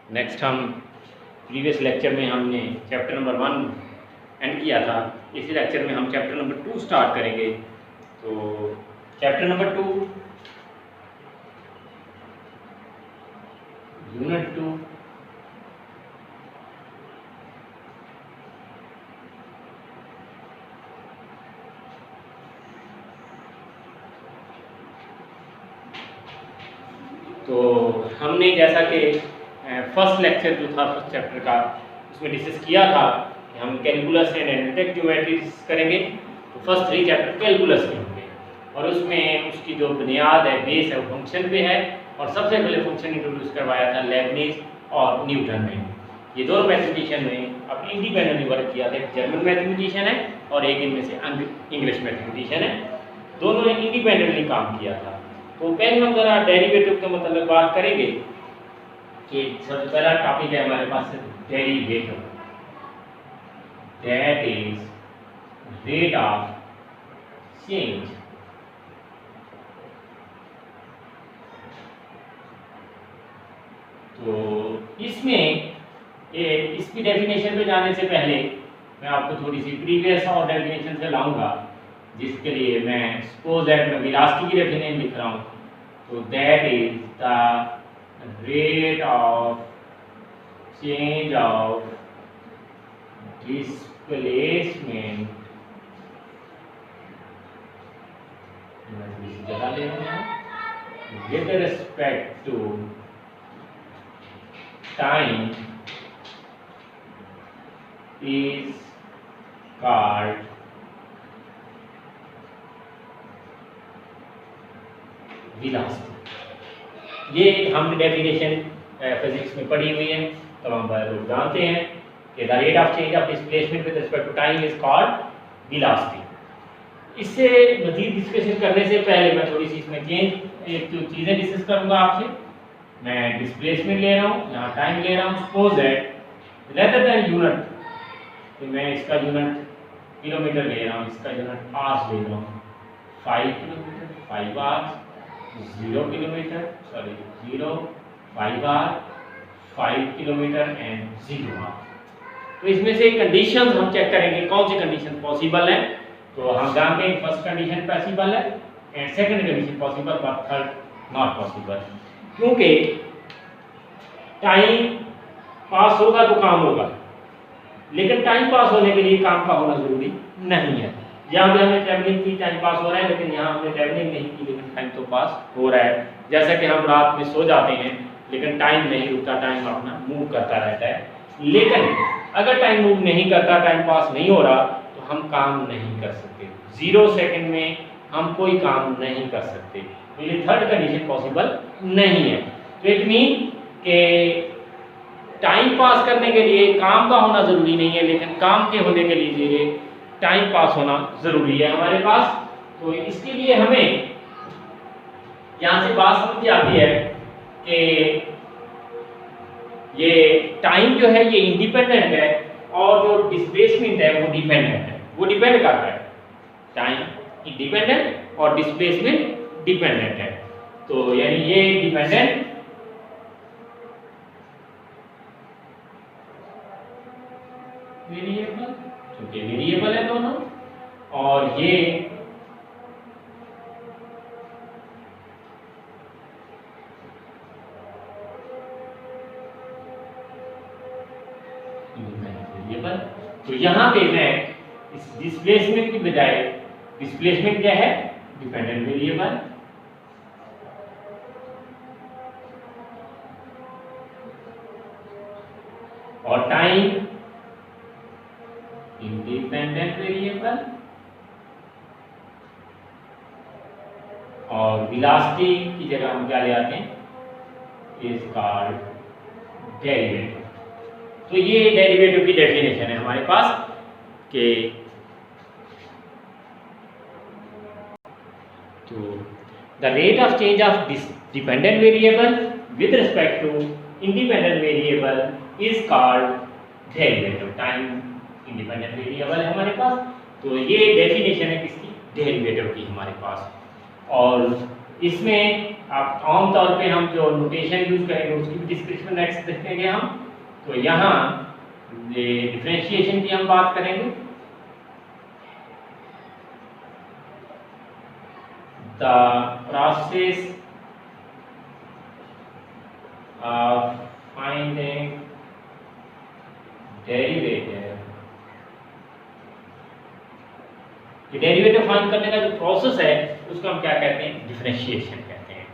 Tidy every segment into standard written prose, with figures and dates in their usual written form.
Next हम previous lecture में हमने चैप्टर नंबर 1 एंड किया था। इसी लेक्चर में हम चैप्टर नंबर 2 स्टार्ट करेंगे। तो चैप्टर नंबर 2 यूनिट 2 तो हमने जैसा कि फर्स्ट लेक्चर जो था फर्स्ट चैप्टर का उसमें डिस्कस किया था कि हम कैलकुलस एंड एनालिटिक ज्योमेट्रीज करेंगे। तो फर्स्ट 3 चैप्टर कैलकुलस के होंगे और उसमें उसकी जो बुनियाद है, बेस है, वो फंक्शन पे है। और सबसे पहले फंक्शन इंट्रोड्यूस करवाया था लेबनिज और न्यूटन ने। ये दोनों मैथमेटिशियन ने अपनी इंडिपेंडेंटली वर्क किया था। एक जर्मन मैथमेटिशियन है और एक इनमें से इंग्लिश मैथमेटिशियन है। दोनों ने इंडिपेंडेंटली काम किया था। तो पहले हम जरा डेरिवेटिव के मतलब बात करेंगे कि सबसे पहला टॉपिक है हमारे पास derivative, that is rate of change. तो इसमें इसकी डेफिनेशन पे जाने से पहले मैं आपको थोड़ी सी प्रीवियस और डेफिनेशन से लाऊंगा, जिसके लिए मैं सपोज दैट मैं वेलोसिटी की डेफिनेशन लिख रहा हूँ। तो that is the rate of change of displacement with respect to time is called velocity। ये हमने डेफिनेशन फिजिक्स में पढ़ी हुई है, तमाम लोग जानते हैं कि the rate of change of displacement with respect to time is called velocity. इससे मजीद डिस्कशन करने से पहले मैं थोड़ी सी इसमें एक दो चीज़ें डिस्कस करूंगा आपसे। मैं डिस्प्लेसमेंट ले रहा हूँ, यहाँ टाइम ले रहा हूँ। Suppose that rather than unit, तो मैं इसका यूनिट किलोमीटर ले रहा हूँ, इसका यूनिट आवर्स ले रहा हूँ। 5 kilometre 5 hours, 0 kilometre 5 hour, 5 kilometre and 0 hour. तो इसमें से कंडीशंस हम चेक करेंगे कौन सी कंडीशन पॉसिबल है। तो हम जानते हैं फर्स्ट कंडीशन पॉसिबल है and second condition possible but third not possible, क्योंकि टाइम पास होगा तो काम होगा, लेकिन टाइम पास होने के लिए काम का होना जरूरी नहीं है। यहाँ पे हमने ट्रैवलिंग की, टाइम पास हो रहा है, लेकिन यहाँ हमने ट्रैवलिंग नहीं की लेकिन टाइम तो पास हो रहा है। जैसा कि हम रात में सो जाते हैं लेकिन टाइम नहीं रुकता, टाइम अपना मूव करता रहता है। लेकिन अगर टाइम मूव नहीं करता, टाइम पास नहीं हो रहा, तो हम काम नहीं कर सकते। 0 सेकेंड में हम कोई काम नहीं कर सकते। तो ये थर्ड कंडीशन पॉसिबल नहीं है। तो इट मीन के टाइम पास करने के लिए काम का होना जरूरी नहीं है, लेकिन काम के होने के लिए टाइम पास होना जरूरी है हमारे पास। तो इसके लिए हमें यहाँ से बात समझ आती है कि ये टाइम जो है ये इंडिपेंडेंट है और जो डिस्प्लेसमेंट है वो डिपेंडेंट है। वो डिपेंड करता है, टाइम इंडिपेंडेंट और डिस्प्लेसमेंट डिपेंडेंट है। तो यानी ये डिपेंडेंट वेरिएबल, क्योंकि वेरिएबल है दोनों, और ये वेरिएबल। तो यहाँ पे मैं इस डिस्प्लेसमेंट की बजाय, डिस्प्लेसमेंट क्या है? डिपेंडेंट वेरिएबल, और टाइम इंडिपेंडेंट वेरिएबल, और वेलोसिटी की जगह हम क्या ले आते हैं? Is called derivative. तो ये डेरिवेटिव की डेफिनेशन है हमारे पास कि तो the rate of change of dependent variable with respect to independent variable is called derivative. Time independent variable है हमारे पास, तो ये डेफिनेशन है किसकी? डेरिवेटिव की हमारे पास। और इसमें आप आमतौर पे हम जो नोटेशन यूज करेंगे उसकी भी डिस्क्रिप्शन नेक्स्ट देखेंगे हम। तो यहाँ डिफरेंशिएशन की हम बात करेंगे। The process of finding derivative, derivative find करने का जो प्रोसेस है उसको हम क्या कहते हैं, डिफरेंशिएशन कहते हैं।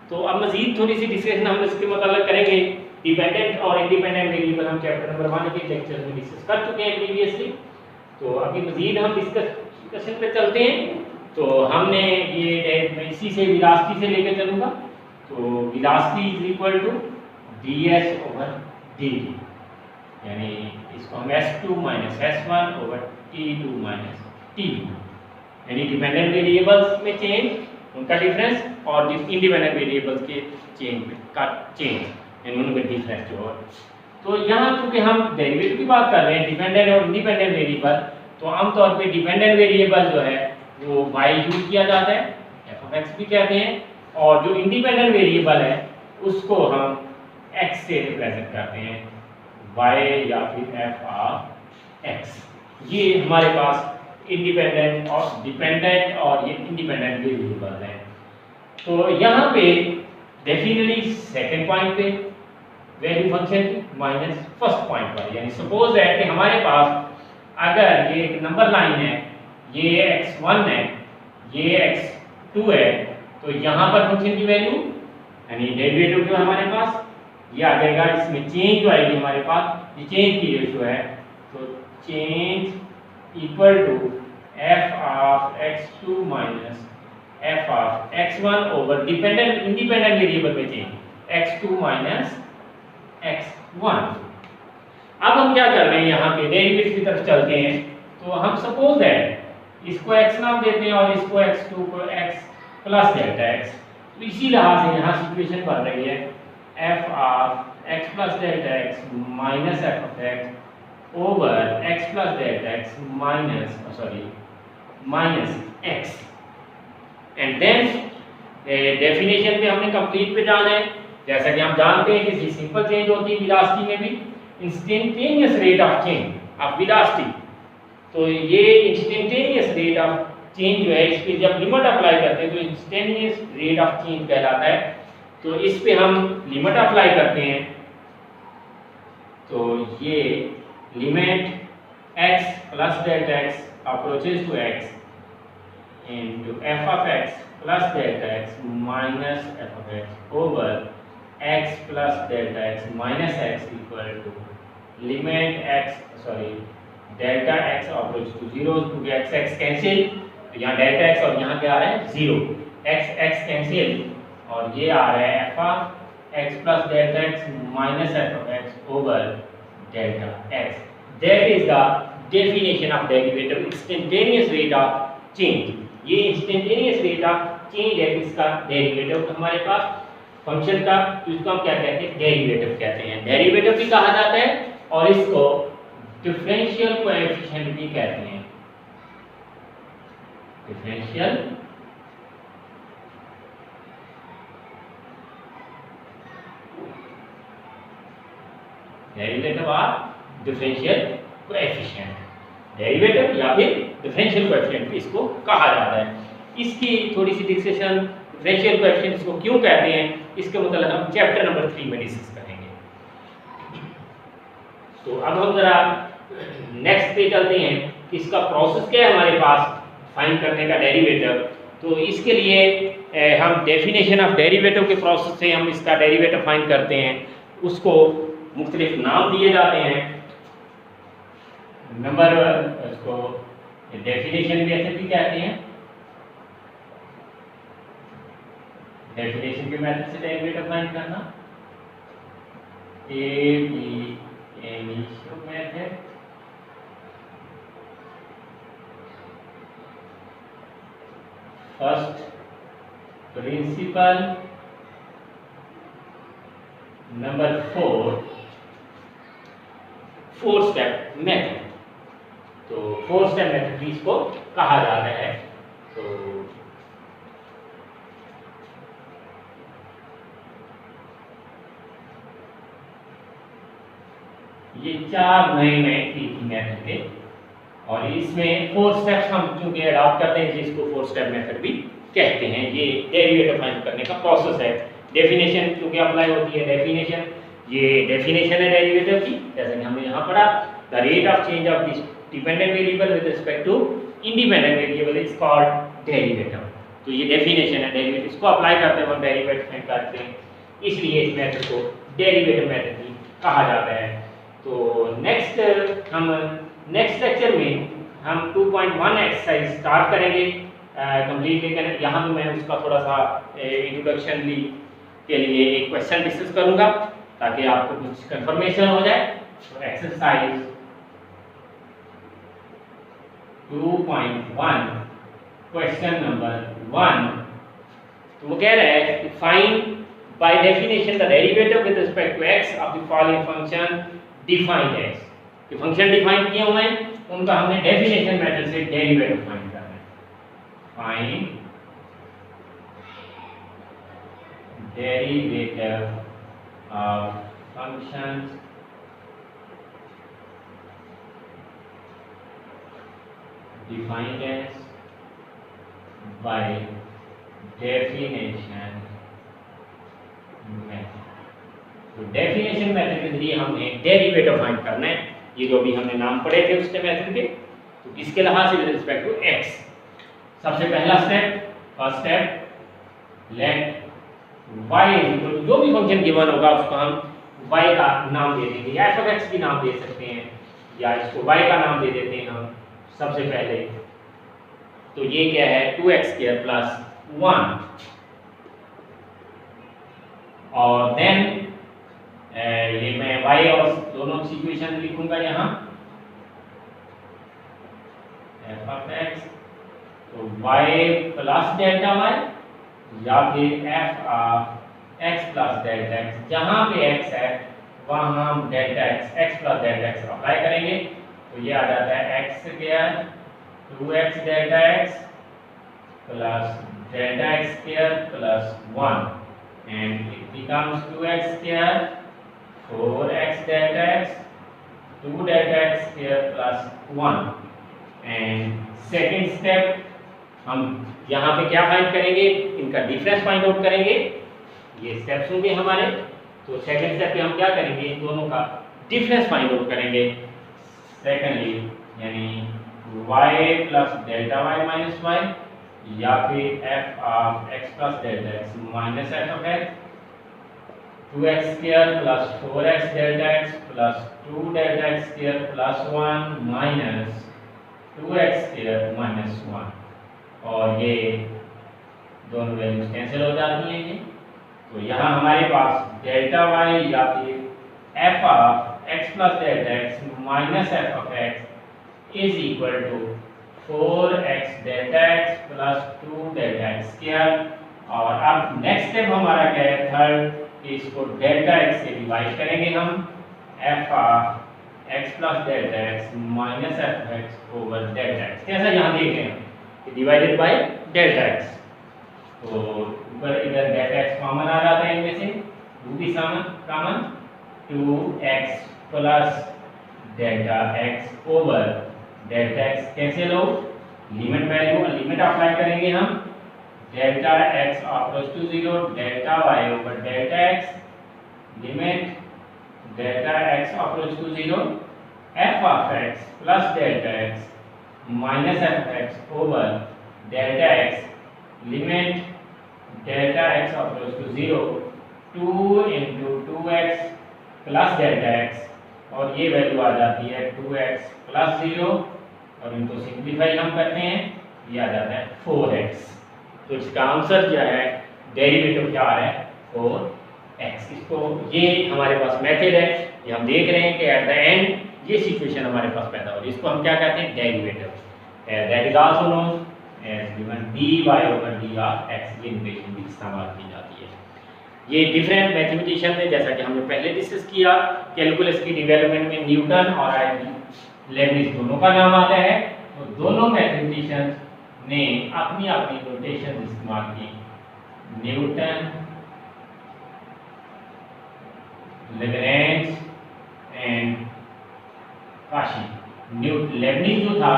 तो अब मजीद थोड़ी सी डिस्कशन हम इसके मतलब करेंगे। डिपेंडेंट और इंडिपेंडेंट वेरिएबल हम चैप्टर नंबर 1 के लेक्चर में डिस्कस कर चुके हैं प्रीवियसली। तो अभी मजीद हम डिस्कशन पे चलते हैं। तो हमने ये इसी से वेलोसिटी से लेकर चलूँगा। तो velocity is equal to ds over dt, यानी इसको हम s2 minus s1 over t2 minus t2, यानी डिपेंडेंट वेरिएबल्स में चेंज उनका डिफरेंस और इंडिपेंडेंट वेरिएबल्स के चेंज का चेंज, यानी उनका डिफरेंस जो है। तो यहाँ चूँकि हम डेरिवेटिव की बात कर रहे हैं डिपेंडेंट और इंडिपेंडेंट वेरिएबल, तो आमतौर पे डिपेंडेंट वेरिएबल जो है वो y यूज किया जाता है, f(x) भी कहते हैं, और जो इंडिपेंडेंट वेरिएबल है उसको हम x से रिप्रेजेंट करते हैं, y या फिर f(x). ये हमारे पास इंडिपेंडेंट और डिपेंडेंट और ये इंडिपेंडेंट वेरिएबल है। तो यहाँ पे डेफिनेटली सेकंड पॉइंट पे value function minus first point पर, यानी सपोज है कि हमारे पास अगर ये एक नंबर लाइन है, ये x1 है, ये x2 है, तो यहाँ पर फंक्शन की वैल्यू यानी डेरिवेटिव जो हमारे पास ये आ जाएगा। इसमें चेंज जो आएगी हमारे पास, ये चेंज की रेशियो है, तो change equal to f of x2 minus f of x1 over dependent independent variable में चेंज x2 माइनस x1। अब हम क्या कर रहे हैं, यहाँ पे डेरिवेटिव की तरफ चलते हैं। तो हम सपोज है इसको x नाम देते हैं और इसको x2 को x प्लस डेल्टा x। तो इसी लिहाज से यहाँ सिचुएशन बन रही है f of x plus delta x minus f of x over x plus delta x minus x। And then definition पे हमने कंप्लीट पे जाना है। जैसा कि हम जानते हैं कि सिंपल चेंज होती है वेलोसिटी में भी, instantaneous rate of change of velocity. तो ये इंस्टेंटेनियस रेट ऑफ चेंज जो है, इस पे जब लिमिट अप्लाई करते हैं तो इंस्टेंटेनियस रेट ऑफ चेंज कहलाता है। तो इस पे हम लिमिट अप्लाई करते हैं, तो ये limit x plus delta x approaches to x into f of x plus delta x minus f of x over x plus delta x minus x equal to limit delta x approach to 0 to x cancel. तो यहाँ delta x और यहाँ क्या आ रहा है 0, x cancel और ये आ रहा है f of x plus delta x minus f of x over delta x। That is the definition of derivative, instantaneous rate of change। ये इंस्टेंटेनियस रेट ऑफ चेंज है इसका डेरिवेटिव हमारे पास फंक्शन का, तो इसको हम क्या कहते हैं, डेरिवेटिव कहते हैं। डेरिवेटिव भी कहा जाता है और इसको डिफरेंशियल कोएफिशिएंट भी कहते हैं। डिफरेंशियल डेरिवेटिव और डिफरेंशियल कोएफिशिएंट, डेरिवेटिव या फिर डिफरेंशियल कोएफिशिएंट भी इसको कहा जाता है। इसकी थोड़ी सी डिस्कशन डिफरेंशियल कोएफिशिएंट इसको क्यों कहते हैं, इसके मतलब हम चैप्टर नंबर 3 में डिस्कस करेंगे। तो अब हम जरा नेक्स्ट पे चलते हैं कि इसका प्रोसेस क्या है हमारे पास फाइंड करने का डेरिवेटिव। तो इसके लिए हम डेफिनेशन ऑफ डेरिवेटिव के प्रोसेस से हम इसका डेरिवेटिव फाइंड करते हैं। उसको मुख्तलिफ नाम दिए जाते हैं। नंबर इसको डेफिनेशन मेथड भी कहते हैं। डेफिनेशन के मेथड से डेरिवेटिव फाइंड करना, initio method, first principle, number 4 step method. तो 4 स्टेप मेथड भी इसको कहा जाता है। तो ये 4 नए मेथड थे और इसमें 4 स्टेप्स हम चूंकि अडॉप्ट करते हैं जिसको 4 स्टेप मेथड भी कहते हैं। ये डेरिवेटिव फाइंड करने का प्रोसेस है। डेफिनेशन क्योंकि अप्लाई होती है डेफिनेशन, ये डेफिनेशन है डेरिवेटिव की, जैसे कि हमने यहाँ पढ़ा the rate of change of this dependent variable with respect to independent variable is called derivative. तो ये डेफिनेशन है डेरिवेटिव, इसको अप्लाई करते हैं हम डेरिवेटिव फाइंड करते हैं, इसलिए इस मेथड को डेरिवेटिव मेथड भी कहा जाता है। तो नेक्स्ट लेक्चर में हम 2.1 एक्सरसाइज स्टार्ट करेंगे कंप्लीटली करें। यहाँ भी मैं उसका थोड़ा सा इंट्रोडक्शन के लिए एक क्वेश्चन डिस्कस करूँगा ताकि आपको कुछ कंफर्मेशन हो जाए। तो एक्सरसाइज 2.1 क्वेश्चन नंबर 1, तो वो कह रहा है कि find by definition the derivative with respect to x of the following function defined x। कि फंक्शन डिफाइन किए हुए हैं उनका हमने डेफिनेशन मेथड से डेरिवेटिव फाइंड करना है। Find derivative of functions defined as by definition method। तो डेफिनेशन मेथड के जरिए हमने डेरिवेटिव फाइंड करना है। ये जो भी हमने नाम पढ़े थे उसके मेथड के, तो इसके लिहाज से विद रिस्पेक्ट टू x सबसे पहला step, first step, let y equal जो भी फंक्शन गिवन होगा उसको हम y का नाम दे देंगे या f(x) भी नाम दे सकते हैं या इसको y का नाम दे देते हैं हम सबसे पहले। तो ये क्या है 2x² + 1 और देन ये मैं y और दोनों की इक्वेशन लिखूंगा यहाँ f(x), तो y + Δy या फिर f(x) + Δx। जहां पे x है वहां हम Δx x + Δx अप्लाई करेंगे। तो ये आ जाता है x² 2x Δx + Δx² + 1 and it becomes 2x² 4x Δx 2 Δx² + 1 and second step हम यहाँ पे क्या फाइंड करेंगे, इनका डिफरेंस फाइंड आउट करेंगे। ये स्टेप्स होंगे हमारे। तो सेकेंड स्टेप पे हम क्या करेंगे, इन दोनों का डिफरेंस फाइंड आउट करेंगे। सेकेंडली यानी y + Δy - y या फिर f(x + Δx - f(x), 2x² + 4x Δx + 2 Δx² + 1 minus 2x² - 1 और ये दोनों वैल्यूज कैंसिल हो जाती हैं। ये तो यहाँ हमारे पास Δy या फिर f(x + Δx - f(x) is equal to 4x Δx + 2 Δx²। और अब नेक्स्ट स्टेप हमारा क्या है, थर्ड, कि इसको Δx से डिवाइड करेंगे हम f(x + Δx - f(x) Δx। कैसा यहाँ देख रहे हैं कि डिवाइडेड बाय Δx। तो ऊपर इधर Δx कॉमन आ जाता है, इनमें से 2 भी common 2x + Δx Δx cancel हो, लिमिट वैल्यू लिमिट अप्लाई करेंगे हम Δx = 0 Δy Δx limit Δx = 0 f(x + Δx - f(x) Δx limit Δx = 0 2 × 2x + Δx और ये वैल्यू आ जाती है 2x + 0 और इनको सिंप्लीफाई हम करते हैं, ये आ जाता है 4x। तो इसका आंसर क्या है, डेरिवेटिव क्या आ रहा है 4x। इसको ये हमारे पास मेथड है, ये हम देख रहे हैं कि एट द एंड ये सिचुएशन हमारे पास पैदा हो रही है। इसको हम क्या कहते हैं, derivative. That is also known as given dy/d of x। ये नोटेशन भी इस्तेमाल की जाती है। ये डिफरेंट मैथमेटिशियन ने, जैसा कि हमने पहले डिस्कस किया, कैलकुलस की डेवलपमेंट में न्यूटन और लेबनिज दोनों का नाम आता है। तो दोनों मैथमेटिशियन ने अपनी अपनी नोटेशन इस्तेमाल की। Newton, Lagrange and Cauchy. Leibniz जो था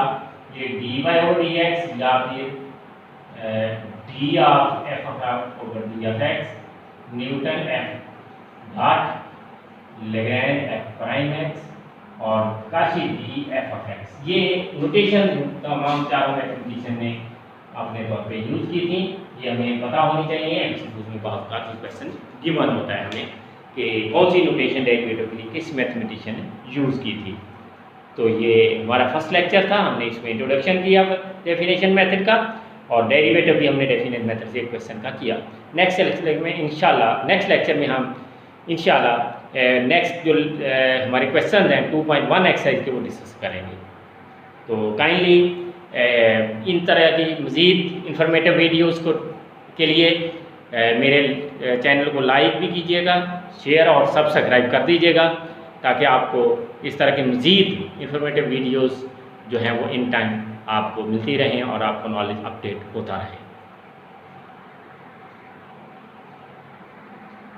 ये dy/dx या फिर d of f over d of x, Newton f dot Lagrange f prime x और Cauchy d f of x। ये नोटेशन तमाम चारों मैथमेटिशियन ने अपने तौर पे यूज़ की थी। ये हमें पता होनी चाहिए, उसमें बहुत काफ़ी क्वेश्चन गिवन होता है हमें कि कौन सी नोटेशन डेरिवेटिव के लिए किस मैथमेटिशियन ने यूज़ की थी। तो ये हमारा फर्स्ट लेक्चर था, हमने इसमें इंट्रोडक्शन किया डेफिनेशन मेथड का और डेरिवेटिव भी हमने डेफिनेट मेथड से एक क्वेश्चन का किया। नेक्स्ट लेक्चर में इंशाल्लाह हम इंशाल्लाह नेक्स्ट जो हमारे क्वेश्चन हैं 2.1 एक्सरसाइज के वो डिस्कस करेंगे। तो काइंडली इन तरह की मज़ीद इंफॉर्मेटिव वीडियोस के लिए मेरे चैनल को लाइक भी कीजिएगा, शेयर और सब्सक्राइब कर दीजिएगा ताकि आपको इस तरह के मज़ीद इंफॉर्मेटिव वीडियोस जो हैं वो इन टाइम आपको मिलती रहें और आपको नॉलेज अपडेट होता रहे।